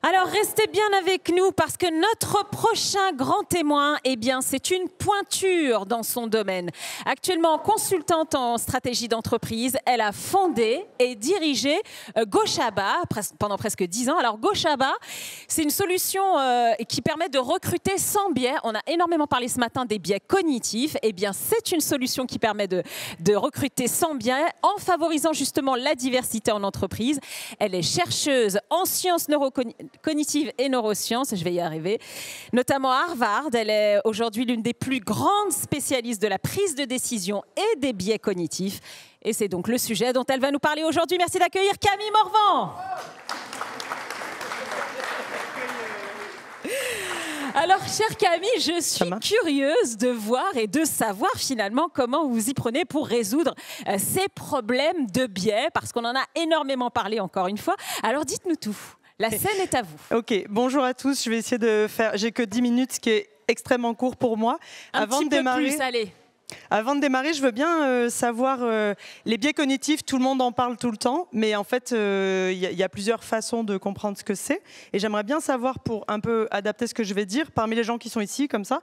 Alors restez bien avec nous parce que notre prochain grand témoin, eh bien, c'est une pointure dans son domaine. Actuellement consultante en stratégie d'entreprise, elle a fondé et dirigé Gochaba pendant presque 10 ans. Alors Gochaba, c'est une solution qui permet de recruter sans biais. On a énormément parlé ce matin des biais cognitifs. Eh bien, c'est une solution qui permet de recruter sans biais en favorisant justement la diversité en entreprise. Elle est chercheuse en sciences cognitives et neurosciences, je vais y arriver, notamment à Harvard. Elle est aujourd'hui l'une des plus grandes spécialistes de la prise de décision et des biais cognitifs. Et c'est donc le sujet dont elle va nous parler aujourd'hui. Merci d'accueillir Camille Morvan. Alors, chère Camille, je suis curieuse de voir et de savoir finalement comment vous y prenez pour résoudre ces problèmes de biais, parce qu'on en a énormément parlé encore une fois. Alors, dites-nous tout. La scène est à vous. Ok, bonjour à tous. Je vais essayer de faire... J'ai que 10 minutes, ce qui est extrêmement court pour moi. Un petit peu plus, allez. Avant de démarrer, je veux bien savoir les biais cognitifs. Tout le monde en parle tout le temps, mais en fait, il y a plusieurs façons de comprendre ce que c'est. Et j'aimerais bien savoir, pour un peu adapter ce que je vais dire, parmi les gens qui sont ici, comme ça,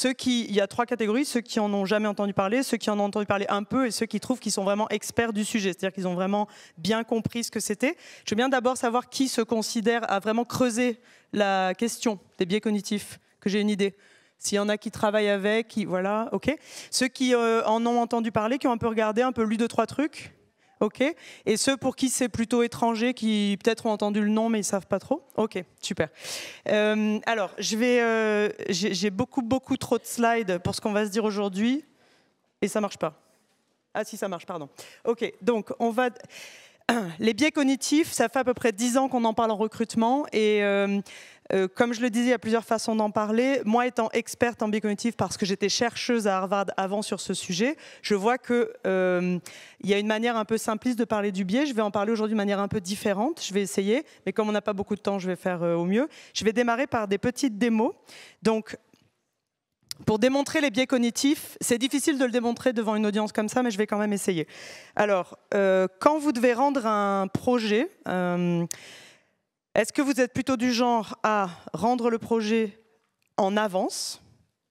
il y a 3 catégories, ceux qui en ont jamais entendu parler, ceux qui en ont entendu parler un peu, et ceux qui trouvent qu'ils sont vraiment experts du sujet, c'est-à-dire qu'ils ont vraiment bien compris ce que c'était. Je veux bien d'abord savoir qui se considère à vraiment creuser la question des biais cognitifs, que j'ai une idée. S'il y en a qui travaillent avec, voilà, ok. Ceux qui en ont entendu parler, qui ont un peu regardé, un peu lu 2-3 trucs, ok. Et ceux pour qui c'est plutôt étranger, qui peut-être ont entendu le nom mais ils savent pas trop, ok, super. Alors, j'ai beaucoup trop de slides pour ce qu'on va se dire aujourd'hui, et ça marche pas. Ah si, ça marche, pardon. Ok, donc on va... Les biais cognitifs, ça fait à peu près 10 ans qu'on en parle en recrutement, et comme je le disais, il y a plusieurs façons d'en parler. Moi, étant experte en biais cognitifs, parce que j'étais chercheuse à Harvard avant sur ce sujet, je vois qu'il y a une manière un peu simpliste de parler du biais. Je vais en parler aujourd'hui de manière un peu différente. Je vais essayer, mais comme on n'a pas beaucoup de temps, je vais faire au mieux. Je vais démarrer par des petites démos. Donc, pour démontrer les biais cognitifs, c'est difficile de le démontrer devant une audience comme ça, mais je vais quand même essayer. Alors, quand vous devez rendre un projet, est-ce que vous êtes plutôt du genre à rendre le projet en avance?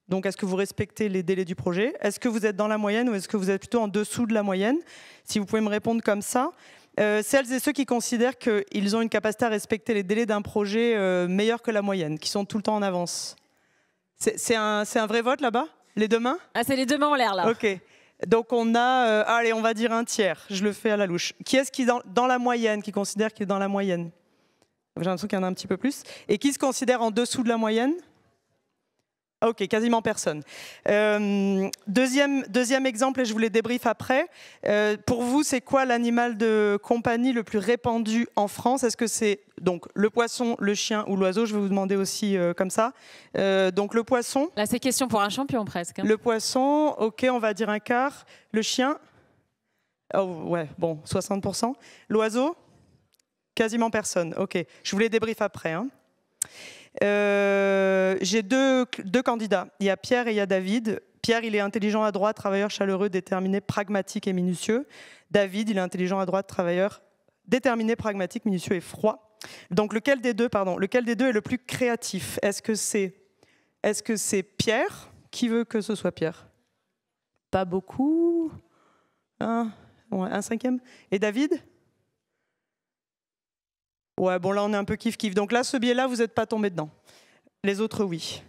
Donc, est-ce que vous respectez les délais du projet? Est-ce que vous êtes dans la moyenne ou est-ce que vous êtes plutôt en dessous de la moyenne? Si vous pouvez me répondre comme ça. Celles et ceux qui considèrent qu'ils ont une capacité à respecter les délais d'un projet meilleur que la moyenne, qui sont tout le temps en avance. C'est un vrai vote là-bas? Les deux mains? Ah, c'est les deux mains en l'air là. Ok. Donc on a, allez, on va dire un tiers. Je le fais à la louche. Qui est-ce qui est dans la moyenne, qui considère qu'il est dans la moyenne? J'ai l'impression qu'il y en a un petit peu plus. Et qui se considère en dessous de la moyenne? Ok, quasiment personne. Deuxième exemple, et je vous les débriefe après. Pour vous, c'est quoi l'animal de compagnie le plus répandu en France? Est-ce que c'est donc le poisson, le chien ou l'oiseau? Je vais vous demander aussi comme ça. Donc le poisson. Là, c'est question pour un champion presque. Hein. Le poisson, ok, on va dire un quart. Le chien, oh, ouais, bon, 60%. L'oiseau, quasiment personne. Ok, je vous les débriefe après. Hein. J'ai deux candidats. Il y a Pierre et il y a David. Pierre, il est intelligent à droite, travailleur chaleureux, déterminé, pragmatique et minutieux. David, il est intelligent à droite, travailleur, déterminé, pragmatique, minutieux et froid. Donc lequel des deux est le plus créatif? Est-ce que c'est Pierre? Qui veut que ce soit Pierre? Pas beaucoup. Un cinquième. Et David? Ouais, bon là on est un peu kiff-kiff. Donc là, ce biais-là, vous n'êtes pas tombé dedans. Les autres, oui.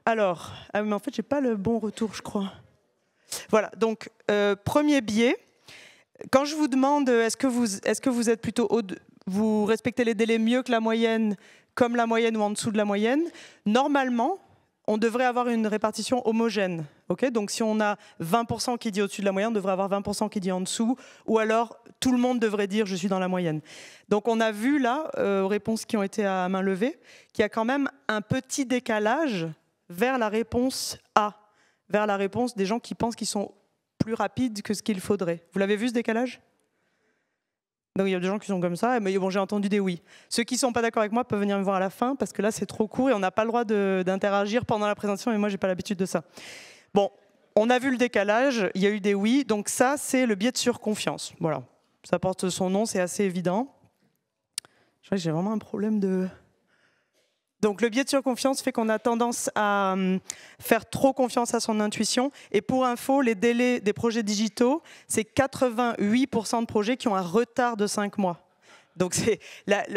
Alors, mais en fait, j'ai pas le bon retour, je crois. Voilà, donc premier biais. Quand je vous demande, est-ce que vous êtes plutôt vous respectez les délais mieux que la moyenne, comme la moyenne ou en dessous de la moyenne, normalement, on devrait avoir une répartition homogène. Okay, donc si on a 20% qui dit au-dessus de la moyenne, on devrait avoir 20% qui dit en dessous, ou alors tout le monde devrait dire je suis dans la moyenne. Donc on a vu là, aux réponses qui ont été à main levée, qu'il y a quand même un petit décalage vers la réponse A, vers la réponse des gens qui pensent qu'ils sont plus rapides que ce qu'il faudrait. Vous l'avez vu ce décalage? Donc il y a des gens qui sont comme ça, mais bon, j'ai entendu des oui. Ceux qui ne sont pas d'accord avec moi peuvent venir me voir à la fin, parce que là c'est trop court et on n'a pas le droit d'interagir pendant la présentation, et moi j'ai pas l'habitude de ça. Bon, on a vu le décalage, il y a eu des oui, donc ça c'est le biais de surconfiance. Voilà, ça porte son nom, c'est assez évident. Je crois que j'ai vraiment un problème de... Donc le biais de surconfiance fait qu'on a tendance à faire trop confiance à son intuition. Et pour info, les délais des projets digitaux, c'est 88% de projets qui ont un retard de 5 mois. Donc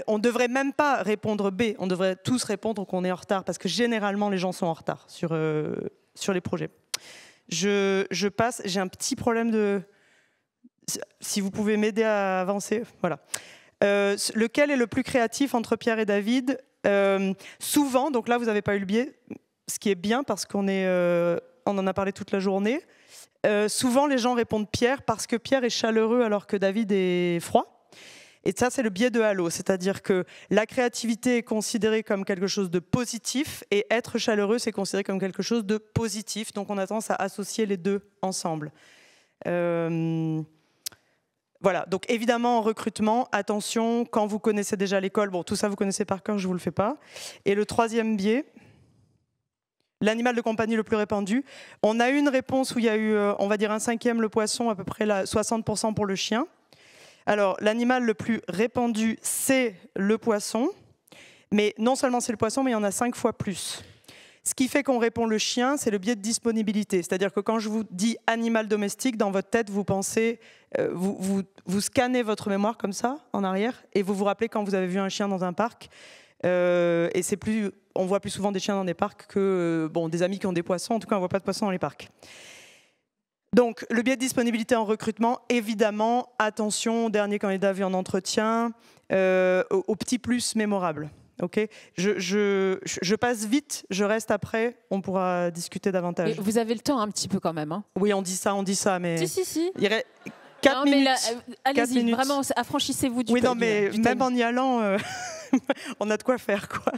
on ne devrait même pas répondre B, on devrait tous répondre qu'on est en retard, parce que généralement les gens sont en retard sur les projets. Je passe, j'ai un petit problème de... Si vous pouvez m'aider à avancer, voilà. Lequel est le plus créatif entre Pierre et David ? Souvent, donc là vous n'avez pas eu le biais, ce qui est bien parce qu'on en a parlé toute la journée. Souvent les gens répondent Pierre parce que Pierre est chaleureux alors que David est froid. Et ça c'est le biais de halo, c'est-à-dire que la créativité est considérée comme quelque chose de positif et être chaleureux c'est considéré comme quelque chose de positif. Donc on a tendance à associer les deux ensemble. Voilà, donc évidemment en recrutement, attention, quand vous connaissez déjà l'école, bon tout ça vous connaissez par cœur, je ne vous le fais pas. Et le troisième biais, l'animal de compagnie le plus répandu. On a eu une réponse où il y a eu, on va dire un cinquième le poisson, à peu près 60% pour le chien. Alors l'animal le plus répandu, c'est le poisson, mais non seulement c'est le poisson, mais il y en a 5 fois plus. Ce qui fait qu'on répond le chien, c'est le biais de disponibilité. C'est-à-dire que quand je vous dis animal domestique, dans votre tête, vous pensez, vous scannez votre mémoire comme ça, en arrière, et vous vous rappelez quand vous avez vu un chien dans un parc. Et on voit plus souvent des chiens dans des parcs que des amis qui ont des poissons. En tout cas, on ne voit pas de poissons dans les parcs. Donc, le biais de disponibilité en recrutement, évidemment, attention, dernier candidat vu en entretien, au petit plus mémorable. Okay. Je passe vite, je reste après, on pourra discuter davantage. Et vous avez le temps un petit peu quand même. Hein. Oui, on dit ça, mais... Si. Il y aurait 4 minutes. Allez-y, vraiment, affranchissez-vous du Oui, non, mais même en y allant, on a de quoi faire, quoi.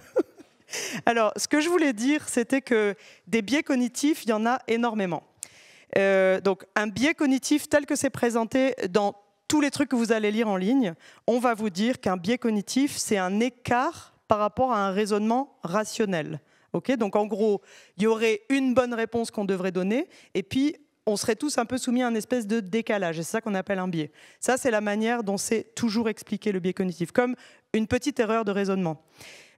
Alors, ce que je voulais dire, c'était que des biais cognitifs, il y en a énormément. Donc, un biais cognitif tel que c'est présenté dans tous les trucs que vous allez lire en ligne, on va vous dire qu'un biais cognitif, c'est un écart par rapport à un raisonnement rationnel. Okay, donc en gros, il y aurait une bonne réponse qu'on devrait donner, et puis on serait tous un peu soumis à une espèce de décalage, et c'est ça qu'on appelle un biais. Ça, c'est la manière dont c'est toujours expliqué le biais cognitif, comme une petite erreur de raisonnement.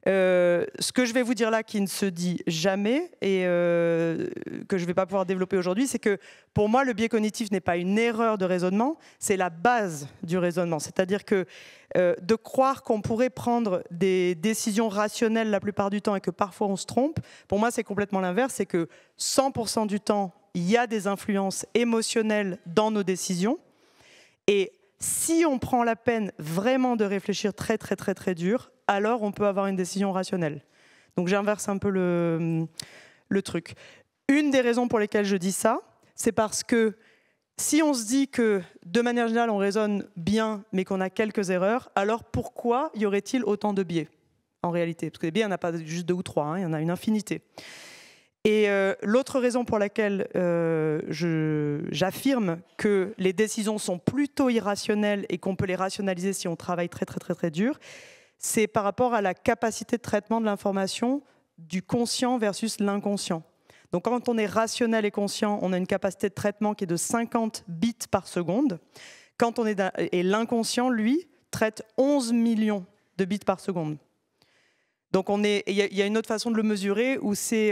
Ce que je vais vous dire là, qui ne se dit jamais, et que je ne vais pas pouvoir développer aujourd'hui, c'est que pour moi, le biais cognitif n'est pas une erreur de raisonnement, c'est la base du raisonnement. C'est-à-dire que de croire qu'on pourrait prendre des décisions rationnelles la plupart du temps et que parfois on se trompe, pour moi, c'est complètement l'inverse, c'est que 100% du temps, il y a des influences émotionnelles dans nos décisions, et si on prend la peine vraiment de réfléchir très dur, alors on peut avoir une décision rationnelle. Donc j'inverse un peu le truc. Une des raisons pour lesquelles je dis ça, c'est parce que si on se dit que de manière générale on raisonne bien mais qu'on a quelques erreurs, alors pourquoi y aurait-il autant de biais en réalité? Parce que les biais, il n'y en a pas juste 2 ou 3, hein, il y en a une infinité. Et l'autre raison pour laquelle j'affirme que les décisions sont plutôt irrationnelles et qu'on peut les rationaliser si on travaille très dur, c'est par rapport à la capacité de traitement de l'information du conscient versus l'inconscient. Donc quand on est rationnel et conscient, on a une capacité de traitement qui est de 50 bits par seconde. Et l'inconscient, lui, traite 11 millions de bits par seconde. Donc il y a une autre façon de le mesurer où c'est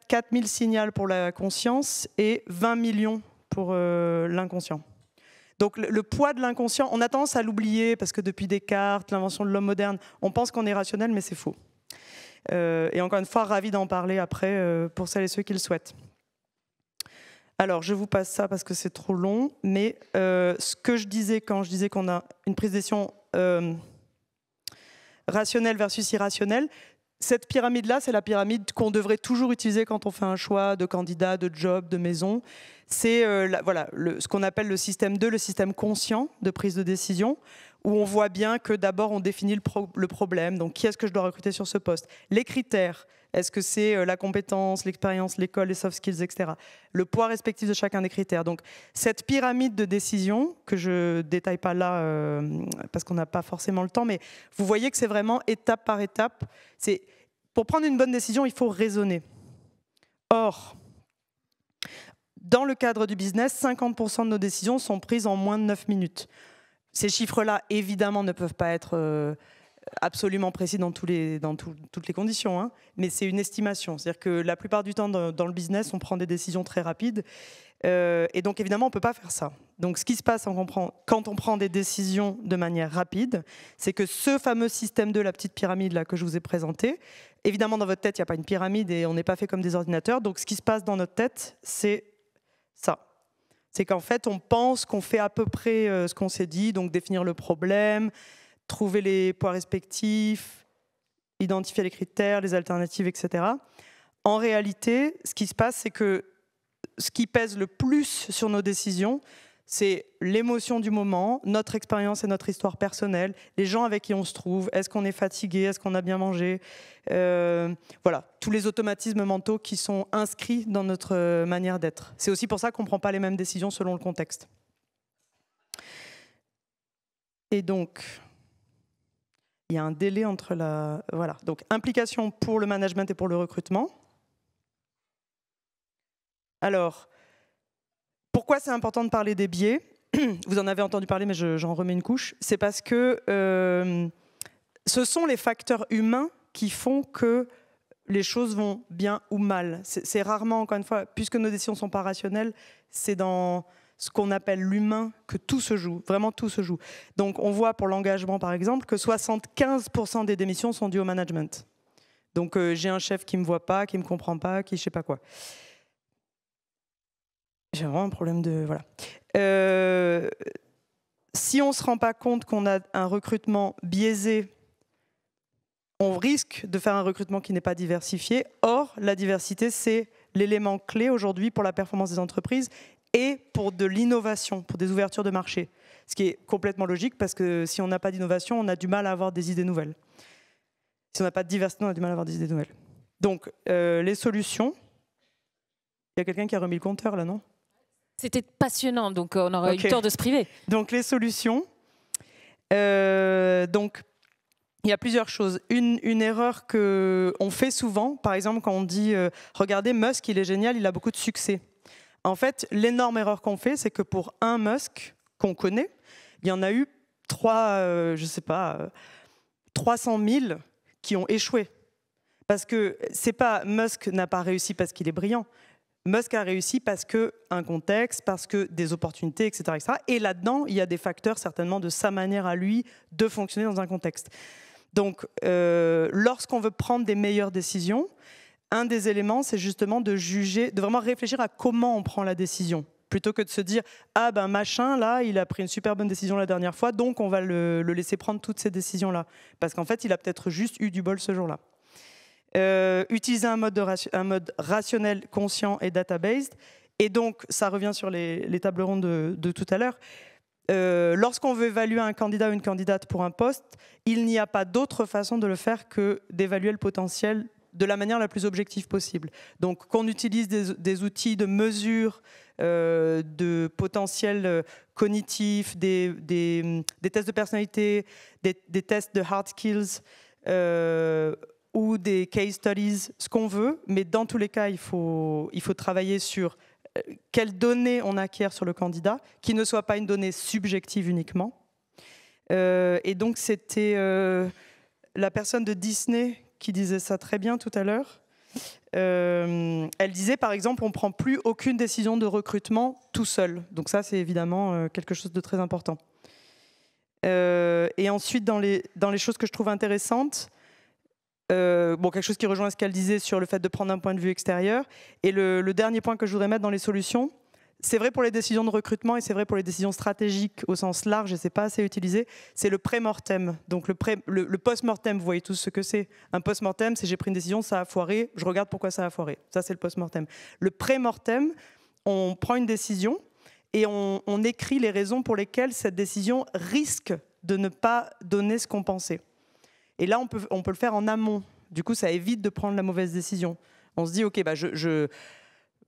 4000 signaux pour la conscience et 20 millions pour l'inconscient. Donc le poids de l'inconscient, on a tendance à l'oublier parce que depuis Descartes, l'invention de l'homme moderne, on pense qu'on est rationnel, mais c'est faux. Et encore une fois, ravi d'en parler après pour celles et ceux qui le souhaitent. Alors, je vous passe ça parce que c'est trop long, mais ce que je disais quand je disais qu'on a une prise de décision rationnelle versus irrationnelle, cette pyramide-là, c'est la pyramide qu'on devrait toujours utiliser quand on fait un choix de candidat, de job, de maison. C'est ce qu'on appelle le système 2, le système conscient de prise de décision, où on voit bien que d'abord on définit le problème, donc qui est-ce que je dois recruter sur ce poste, les critères, est-ce que c'est la compétence, l'expérience, l'école, les soft skills, etc. Le poids respectif de chacun des critères. Donc cette pyramide de décision, que je ne détaille pas là parce qu'on n'a pas forcément le temps, mais vous voyez que c'est vraiment étape par étape. Pour prendre une bonne décision, il faut raisonner. Or, dans le cadre du business, 50% de nos décisions sont prises en moins de 9 minutes. Ces chiffres-là, évidemment, ne peuvent pas être absolument précis dans toutes les conditions, hein, mais c'est une estimation. C'est-à-dire que la plupart du temps, dans le business, on prend des décisions très rapides. Et donc, évidemment, on ne peut pas faire ça. Donc, ce qui se passe quand on prend des décisions de manière rapide, c'est que ce fameux système 2, la petite pyramide là, que je vous ai présenté, évidemment, dans votre tête, il n'y a pas une pyramide et on n'est pas fait comme des ordinateurs. Donc, ce qui se passe dans notre tête, c'est ça. C'est qu'en fait, on pense qu'on fait à peu près ce qu'on s'est dit, donc définir le problème, trouver les poids respectifs, identifier les critères, les alternatives, etc. En réalité, ce qui se passe, c'est que ce qui pèse le plus sur nos décisions, c'est l'émotion du moment, notre expérience et notre histoire personnelle, les gens avec qui on se trouve, est-ce qu'on est fatigué, est-ce qu'on a bien mangé, voilà, tous les automatismes mentaux qui sont inscrits dans notre manière d'être. C'est aussi pour ça qu'on ne prend pas les mêmes décisions selon le contexte. Et donc, il y a un délai entre voilà, donc implication pour le management et pour le recrutement. Alors, pourquoi c'est important de parler des biais? Vous en avez entendu parler, mais j'en remets une couche. C'est parce que ce sont les facteurs humains qui font que les choses vont bien ou mal. C'est rarement, encore une fois, puisque nos décisions ne sont pas rationnelles, c'est dans ce qu'on appelle l'humain que tout se joue, vraiment tout se joue. Donc on voit pour l'engagement, par exemple, que 75% des démissions sont dues au management. Donc j'ai un chef qui ne me voit pas, qui ne me comprend pas, qui ne sais pas quoi. J'ai vraiment un problème de... Voilà. Si on ne se rend pas compte qu'on a un recrutement biaisé, on risque de faire un recrutement qui n'est pas diversifié. Or, la diversité, c'est l'élément clé aujourd'hui pour la performance des entreprises et pour de l'innovation, pour des ouvertures de marché. Ce qui est complètement logique parce que si on n'a pas d'innovation, on a du mal à avoir des idées nouvelles. Si on n'a pas de diversité, on a du mal à avoir des idées nouvelles. Donc, les solutions... Il y a quelqu'un qui a remis le compteur là, non ? C'était passionnant, donc on aurait eu le temps de se priver. Donc les solutions, donc il y a plusieurs choses. Une erreur qu'on fait souvent, par exemple quand on dit regardez Musk, il est génial, il a beaucoup de succès. En fait, l'énorme erreur qu'on fait, c'est que pour un Musk qu'on connaît, il y en a eu 300 000 qui ont échoué. Parce que c'est pas Musk n'a pas réussi parce qu'il est brillant. Musk a réussi parce qu'un contexte, parce que des opportunités, etc. etc. Et là-dedans, il y a des facteurs certainement de sa manière à lui de fonctionner dans un contexte. Donc, lorsqu'on veut prendre des meilleures décisions, un des éléments, c'est justement de juger, de vraiment réfléchir à comment on prend la décision. Plutôt que de se dire « Ah ben machin, là, il a pris une super bonne décision la dernière fois, donc on va le laisser prendre toutes ces décisions-là. » Parce qu'en fait, il a peut-être juste eu du bol ce jour-là. Utiliser un mode rationnel, conscient et data-based. Et donc, ça revient sur les tables rondes de tout à l'heure. Lorsqu'on veut évaluer un candidat ou une candidate pour un poste, il n'y a pas d'autre façon de le faire que d'évaluer le potentiel de la manière la plus objective possible. Donc, qu'on utilise des outils de mesure de potentiel cognitif, des tests de personnalité, des tests de hard skills, ou des case studies, ce qu'on veut, mais dans tous les cas, il faut travailler sur quelles données on acquiert sur le candidat, qui ne soit pas une donnée subjective uniquement. Et donc, c'était la personne de Disney qui disait ça très bien tout à l'heure. Elle disait, par exemple, on ne prend plus aucune décision de recrutement tout seul. Donc ça, c'est évidemment quelque chose de très important. Et ensuite, dans les choses que je trouve intéressantes, quelque chose qui rejoint ce qu'elle disait sur le fait de prendre un point de vue extérieur. Et le dernier point que je voudrais mettre dans les solutions, c'est vrai pour les décisions de recrutement et c'est vrai pour les décisions stratégiques au sens large, et c'est pas assez utilisé, c'est le pré-mortem. Donc le post-mortem, vous voyez tous ce que c'est. Un post-mortem, c'est j'ai pris une décision, ça a foiré, je regarde pourquoi ça a foiré. Ça, c'est le post-mortem. Le pré-mortem, on prend une décision et on écrit les raisons pour lesquelles cette décision risque de ne pas donner ce qu'on pensait. Et là, on peut le faire en amont. Du coup, ça évite de prendre la mauvaise décision. On se dit, OK,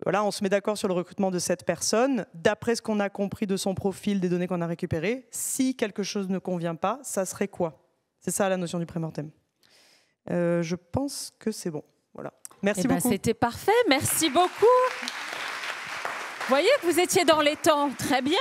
voilà, on se met d'accord sur le recrutement de cette personne. D'après ce qu'on a compris de son profil, des données qu'on a récupérées, si quelque chose ne convient pas, ça serait quoi? C'est ça la notion du pré-mortem. Je pense que c'est bon. Voilà. Merci beaucoup. C'était parfait. Merci beaucoup. Vous voyez que vous étiez dans les temps. Très bien.